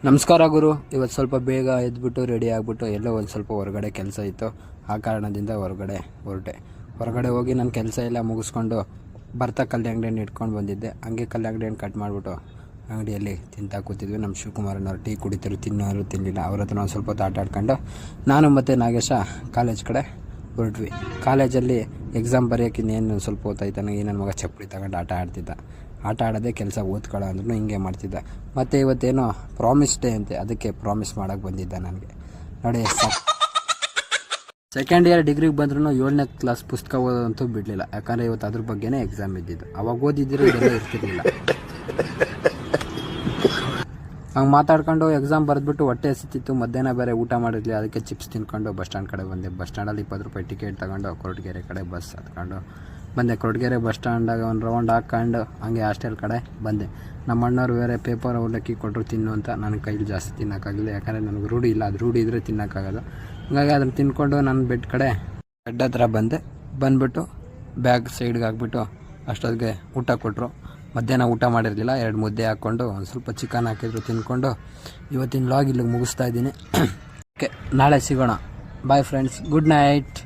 ನಮಸ್ಕಾರ ಗುರು. ಇವತ್ತು ಸ್ವಲ್ಪ ಬೇಗ ಎದ್ಬಿಟ್ಟು ರೆಡಿ ಆಗಿಬಿಟ್ಟು ಎಲ್ಲೋ ಒಂದು ಸ್ವಲ್ಪ ಹೊರಗಡೆ ಕೆಲಸ ಇತ್ತು. ಆ ಕಾರಣದಿಂದ ಹೊರಗಡೆ ಹೋಗಿ ನನ್ನ ಕೆಲಸ ಎಲ್ಲ ಮುಗಿಸ್ಕೊಂಡು ಬರ್ತಾ ಕಲ್ಲು ಅಂಗಡಿಯನ್ನು ಇಟ್ಕೊಂಡು ಬಂದಿದ್ದೆ. ಹಂಗೆ ಕಲ್ಲು ಅಂಗಡಿಯನ್ನು ಕಟ್ ಮಾಡಿಬಿಟ್ಟು ಅಂಗಡಿಯಲ್ಲಿ ತಿಂತಾ ಕೂತಿದ್ವಿ. ನಮ್ಮ ಶಿವಕುಮಾರನವ್ರು ಟೀ ಕುಡಿತರು, ತಿನ್ನೋರು ತಿನ್ನಲಿಲ್ಲ. ಅವ್ರ ಹತ್ರ ಒಂದು ಸ್ವಲ್ಪ ಹೊತ್ತು ಆಟ ಆಡ್ಕೊಂಡು ನಾನು ಮತ್ತು ನಾಗೇಶ ಕಾಲೇಜ್ ಕಡೆ ಹೊರಟ್ವಿ. ಕಾಲೇಜಲ್ಲಿ ಎಕ್ಸಾಮ್ ಬರೆಯೋಕೆ ಇನ್ನೇನು ಸ್ವಲ್ಪ ಓದ್ತಾಯಿದ್ದಾನೆ. ನನ್ನ ಮಗ ಚಪ್ಪಲಿ ತಗೊಂಡು ಆಟ ಆಡೋದೇ ಕೆಲಸ, ಓದ್ಕೊಳ್ಳೋ ಅಂದ್ರೂ ಹಿಂಗೆ ಮಾಡ್ತಿದ್ದ. ಮತ್ತು ಇವತ್ತೇನೋ ಪ್ರಾಮಿಸ್ ಡೇ ಅಂತೆ, ಅದಕ್ಕೆ ಪ್ರಾಮಿಸ್ ಮಾಡೋಕ್ಕೆ ಬಂದಿದ್ದ ನನಗೆ. ನೋಡಿ, ಸೆಕೆಂಡ್ ಇಯರ್ ಡಿಗ್ರಿಗೆ ಬಂದ್ರೂ 7ನೇ ಕ್ಲಾಸ್ ಪುಸ್ತಕ ಓದೋದಂತೂ ಬಿಡಲಿಲ್ಲ. ಯಾಕಂದರೆ ಇವತ್ತು ಅದ್ರ ಬಗ್ಗೆನೇ ಎಕ್ಸಾಮ್ ಇದ್ದಿದ್ದು. ಅವಾಗ ಓದಿದ್ರೆ ಇದೆಲ್ಲ ಇರ್ತಿರ್ಲಿಲ್ಲ. ಹಂಗೆ ಮಾತಾಡ್ಕೊಂಡು ಎಕ್ಸಾಮ್ ಬರೆದ್ಬಿಟ್ಟು ಹೊಟ್ಟೆ ಹಸಿತಿತ್ತು. ಮಧ್ಯಾಹ್ನ ಬೇರೆ ಊಟ ಮಾಡಿರಲಿಲ್ಲ. ಅದಕ್ಕೆ ಚಿಪ್ಸ್ ತಿನ್ಕೊಂಡು ಬಸ್ ಸ್ಟ್ಯಾಂಡ್ ಕಡೆ ಬಂದೆ. ಬಸ್ ಸ್ಟ್ಯಾಂಡಲ್ಲಿ 20 ರೂಪಾಯಿ ಟಿಕೆಟ್ ತಗೊಂಡು ಕೊರಟಗೆರೆ ಕಡೆ ಬಸ್ ಹತ್ಕೊಂಡು ಬಂದೆ. ಕೊರಟಗೆರೆ ಬಸ್ ಸ್ಟ್ಯಾಂಡಾಗ ಒಂದು ರೌಂಡ್ ಹಾಕ್ಕೊಂಡು ಹಂಗೆ ಹಾಸ್ಟೆಲ್ ಕಡೆ ಬಂದೆ. ನಮ್ಮ ಅಣ್ಣವ್ರು ಬೇರೆ ಪೇಪರ್ ಅವಲಕ್ಕಿ ಕೊಟ್ಟರು ತಿನ್ನು ಅಂತ. ನನ್ನ ಕೈಲಿ ಜಾಸ್ತಿ ತಿನ್ನೋಕ್ಕಾಗಲಿಲ್ಲ, ಯಾಕಂದರೆ ನನಗೆ ರೂಢಿ ಇಲ್ಲ. ಅದು ರೂಢಿ ಇದ್ದರೆ ತಿನ್ನೋಕ್ಕಾಗೋದು. ಹಾಗಾಗಿ ಅದನ್ನು ತಿನ್ಕೊಂಡು ನನ್ನ ಬೆಡ್ ಹತ್ರ ಬಂದ್ಬಿಟ್ಟು ಬ್ಯಾಗ್ ಸೈಡ್ಗೆ ಹಾಕ್ಬಿಟ್ಟು ಅಷ್ಟೊತ್ತಿಗೆ ಊಟ ಕೊಟ್ಟರು. ಮಧ್ಯಾಹ್ನ ಊಟ ಮಾಡಿರಲಿಲ್ಲ. 2 ಮುದ್ದೆ ಹಾಕ್ಕೊಂಡು ಒಂದು ಸ್ವಲ್ಪ ಚಿಕನ್ ಹಾಕಿದ್ರು, ತಿನ್ಕೊಂಡು ಇವತ್ತಿನ ವ್ಲಾಗ್ ಇಲ್ಲಿಗೆ ಮುಗಿಸ್ತಾ ಇದ್ದೀನಿ. ಓಕೆ, ನಾಳೆ ಸಿಗೋಣ. Bye friends, good night.